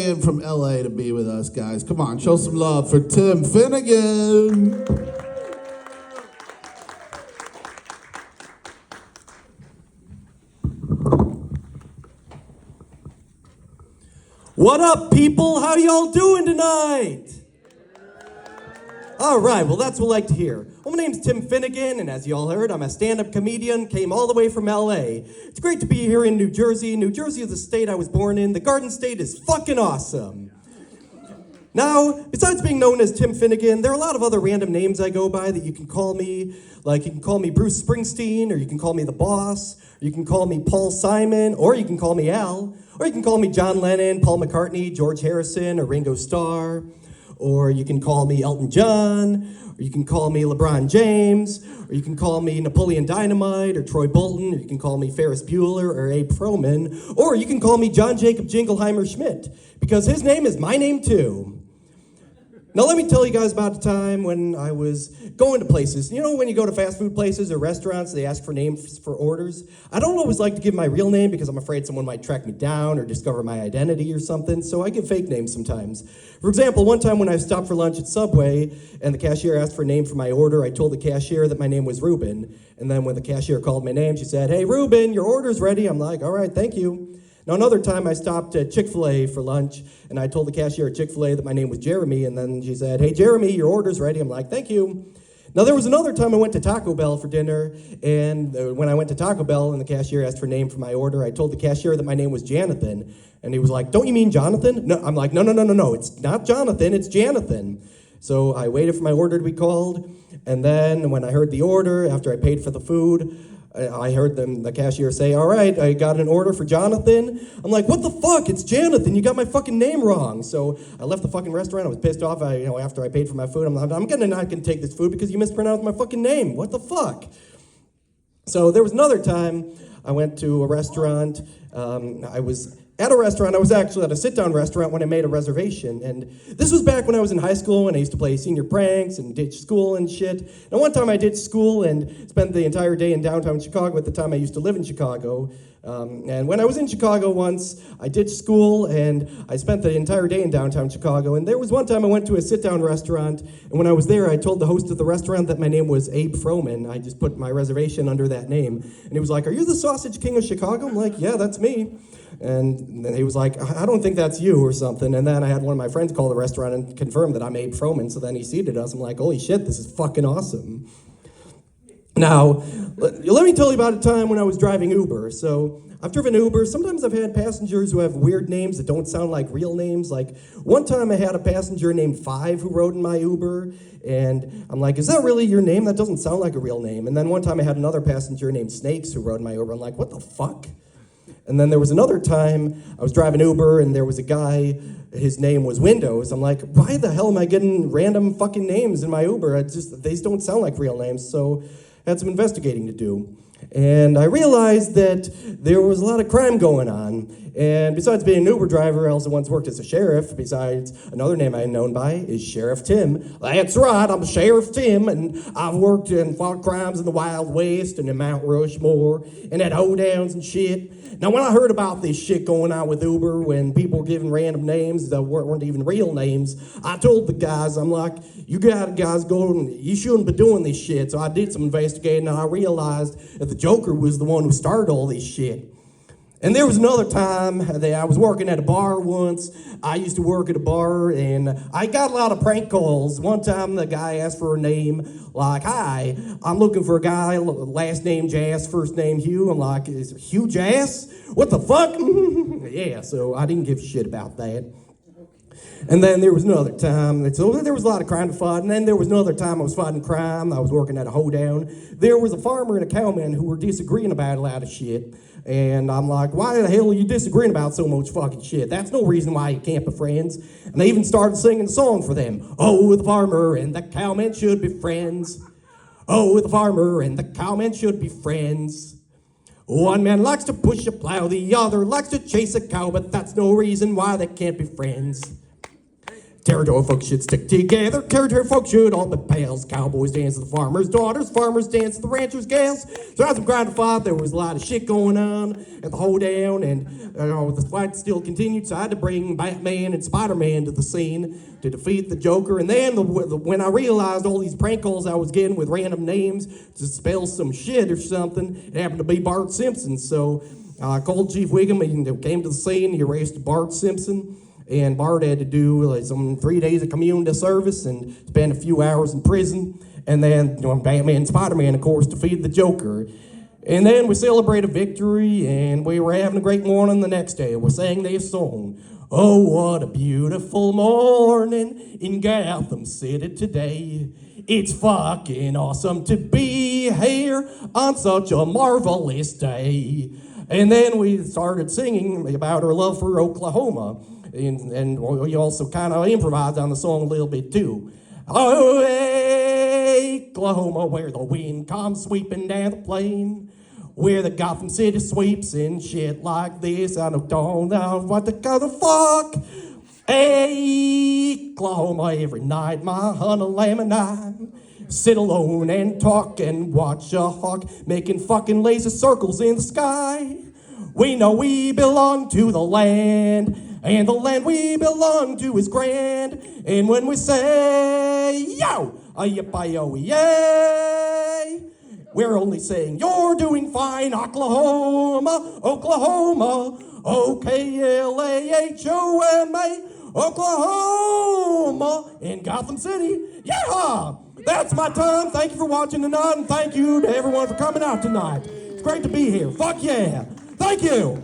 In from LA to be with us, guys. Come on, show some love for Tim Finnegan. What up, people? How y'all doing tonight? All right, well, that's what I like to hear. Well, my name's Tim Finnegan, and as y'all heard, I'm a stand-up comedian, came all the way from LA. It's great to be here in New Jersey. New Jersey is the state I was born in. The Garden State is fucking awesome. Now, besides being known as Tim Finnegan, there are a lot of other random names I go by that you can call me. Like, you can call me Bruce Springsteen, or you can call me The Boss, or you can call me Paul Simon, or you can call me Al, or you can call me John Lennon, Paul McCartney, George Harrison, or Ringo Starr, or you can call me Elton John, or you can call me LeBron James, or you can call me Napoleon Dynamite, or Troy Bolton, or you can call me Ferris Bueller, or Abe Froman, or you can call me John Jacob Jingleheimer Schmidt, because his name is my name too. Now let me tell you guys about the time when I was going to places. You know when you go to fast food places or restaurants, they ask for names for orders? I don't always like to give my real name because I'm afraid someone might track me down or discover my identity or something, so I give fake names sometimes. For example, one time when I stopped for lunch at Subway and the cashier asked for a name for my order, I told the cashier that my name was Ruben. And then when the cashier called my name, she said, "Hey Ruben, your order's ready." I'm like, "All right, thank you." Now, another time I stopped at Chick-fil-A for lunch, and I told the cashier at Chick-fil-A that my name was Jeremy, and then she said, "Hey, Jeremy, your order's ready." I'm like, "Thank you." Now, there was another time I went to Taco Bell for dinner, and when I went to Taco Bell and the cashier asked for a name for my order, I told the cashier that my name was Jonathan, and he was like, "Don't you mean Jonathan?" No, I'm like, no, it's not Jonathan, it's Jonathan. So I waited for my order to be called, and then when I heard the order, after I paid for the food, I heard the cashier say, "All right, I got an order for Jonathan." I'm like, "What the fuck? It's Jonathan. You got my fucking name wrong." So I left the fucking restaurant. I was pissed off. After I paid for my food, I'm like, "I'm not gonna take this food because you mispronounced my fucking name. What the fuck?" So there was another time I went to a restaurant. I was at a restaurant. I was actually at a sit-down restaurant when I made a reservation. And this was back when I was in high school and I used to play senior pranks and ditch school and shit. And one time I ditched school and spent the entire day in downtown Chicago at the time I used to live in Chicago. And when I was in Chicago once, I ditched school and I spent the entire day in downtown Chicago. And there was one time I went to a sit-down restaurant, and when I was there, I told the host of the restaurant that my name was Abe Froman. I just put my reservation under that name. And he was like, "Are you the Sausage King of Chicago?" I'm like, "Yeah, that's me." And then he was like, "I don't think that's you," or something. And then I had one of my friends call the restaurant and confirm that I'm Abe Froman. So then he seated us. I'm like, "Holy shit, this is fucking awesome." Now, let me tell you about a time when I was driving Uber. So I've driven Uber. Sometimes I've had passengers who have weird names that don't sound like real names. Like one time I had a passenger named Five who rode in my Uber. And I'm like, "Is that really your name? That doesn't sound like a real name." And then one time I had another passenger named Snakes who rode in my Uber. I'm like, "What the fuck?" And then there was another time I was driving Uber and there was a guy, his name was Windows. I'm like, "Why the hell am I getting random fucking names in my Uber? They don't sound like real names." So I had some investigating to do. And I realized that there was a lot of crime going on. And besides being an Uber driver, I also once worked as a sheriff. Besides, another name I'm known by is Sheriff Tim. That's right, I'm Sheriff Tim, and I've worked and fought crimes in the Wild West and in Mount Rushmore and at hoedowns and shit. Now, when I heard about this shit going on with Uber, when people were giving random names that weren't even real names, I told the guys, I'm like, "You guys you shouldn't be doing this shit." So I did some investigating, and I realized that the Joker was the one who started all this shit. And there was another time that I was working at a bar once. I used to work at a bar, and I got a lot of prank calls. One time, the guy asked for a name, like, "Hi, I'm looking for a guy, last name Jass, first name Hugh." I'm like, "Is it Hugh Jass? What the fuck?" Yeah, so I didn't give a shit about that. And then there was another time, so there was a lot of crime to fight, and then there was another time I was fighting crime. I was working at a hoedown. There was a farmer and a cowman who were disagreeing about a lot of shit. And I'm like, "Why the hell are you disagreeing about so much fucking shit? That's no reason why you can't be friends." And I even started singing a song for them. "Oh, the farmer and the cowman should be friends. Oh, the farmer and the cowman should be friends. One man likes to push a plow, the other likes to chase a cow, but that's no reason why they can't be friends." Territory folks should stick together. Territory folks should all be pals. Cowboys dance to the farmers' daughters. Farmers dance to the ranchers' gals. So as I'm grinding fight, there was a lot of shit going on at the hoedown, and the fight still continued. So I had to bring Batman and Spider-Man to the scene to defeat the Joker. And then when I realized all these prank calls I was getting with random names to spell some shit or something, it happened to be Bart Simpson. So I called Chief Wiggum. He came to the scene. He arrested Bart Simpson. And Bart had to do like some 3 days of community service and spend a few hours in prison. And then Batman and Spider-Man, of course, defeated the Joker. And then we celebrated victory, and we were having a great morning the next day. We sang this song. Oh, what a beautiful morning in Gotham City today. It's fucking awesome to be here on such a marvelous day. And then we started singing about our love for Oklahoma. And we also kind of improvised on the song a little bit too. Oh, Oklahoma, where the wind comes sweeping down the plain, where the Gotham City sweeps and shit like this. I don't know what the fuck. Oklahoma, every night my honey lamb and I sit alone and talk and watch a hawk making fucking laser circles in the sky. We know we belong to the land, and the land we belong to is grand. And when we say, yo, yippee-yo, yay, we're only saying you're doing fine, Oklahoma, Oklahoma, O-K-L-A-H-O-M-A, Oklahoma, in Gotham City, yeah! That's my time. Thank you for watching tonight, and thank you to everyone for coming out tonight. It's great to be here. Fuck yeah. Thank you.